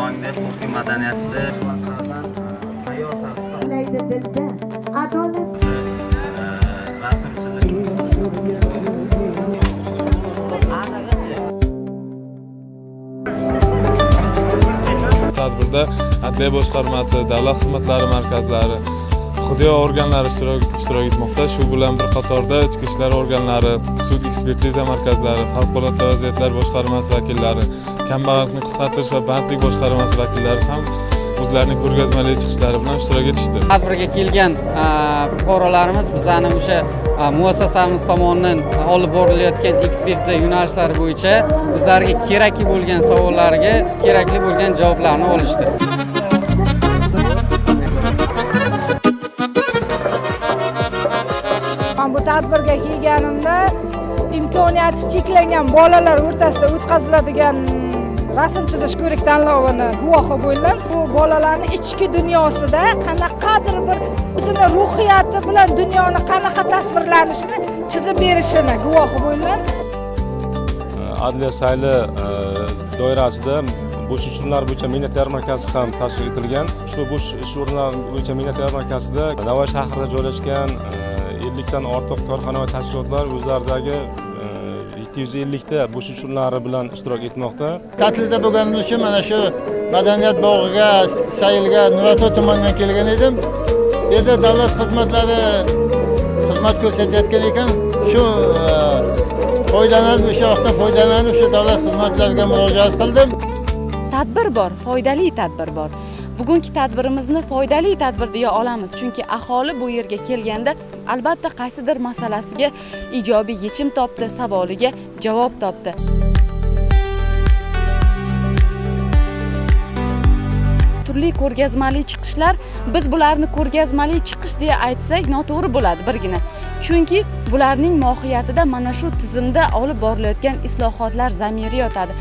ongni, huquqiy madaniyatni rasm chizib tadbirda Adliya boshqarmasi, davlat xizmatlari markazlari, huquqiy organlari ishtirok etmoqda. Shu bilan bir qatorda ichki ishlar organlari, sud ekspertiza markazlari, favqulodda vaziyatlar boshqarmasi vakillari, kambag'allikni qisqartirish va bandlik boshqarmasi vakillari ham o'zlarining ko'rgazmali chiqishlari bilan ishtirok etishdi. Tadbirga kelgan fuqarolarimiz bizani o'sha muassasamiz tomonidan olib borilayotgan ekspertiza yo'nalishlari bo'yicha o'zlariga kerakli bo'lgan savollarga kerakli bo'lgan javoblarni olishdi. Men bu tadbirga kelganimda imkoniyati cheklangan bolalar o'rtasida o'tkaziladigan rasm chizish ko'rik tanlovini guvohi bo'ldim. Bu bolalarning ichki dunyosida qanaqadir bir o'zini ruhiyati bilan dunyoni qanaqa tasvirlanishini chizib berishini guvohi bo'ldim. Adliya sayli doirasida bo'sh ish o'rinlari bo'yicha mehnat yarmarkasi ham tashkil etilgan. Shu bo'sh ish o'rinlari bo'yicha mehnat yarmarkasida Navoiy shahrida joylashgan 50 dan ortiq korxona va tashkilotlar o'zlaridagi 750 ta bo'sh ish o'rinlari bilan ishtirok etmoqda. Ta'tilda bo'lganim uchun mana shu madaniyat bog'iga, saylga Nurota tumanidan kelgan edim. Bu yerda davlat xizmatlari xizmat ko'rsatayotgan ekan. Shu o'sha vaqtda foydalanib shu davlat xizmatlariga murojaat qildim. Tadbir bor, foydali tadbir bor. Bugungi tadbirimizni foydali tadbir deya olamiz, chunki aholi bu yerga kelganda albatta qaysidir masalasiga ijobiy yechim topdi, savoliga javob topdi. Turli ko'rgazmali chiqishlar, biz bularni ko'rgazmali chiqish deya aytsak noto'g'ri bo'ladi birgina. Chunki bularning mohiyatida mana shu tizimda olib borilayotgan islohotlar zamiri yotadi.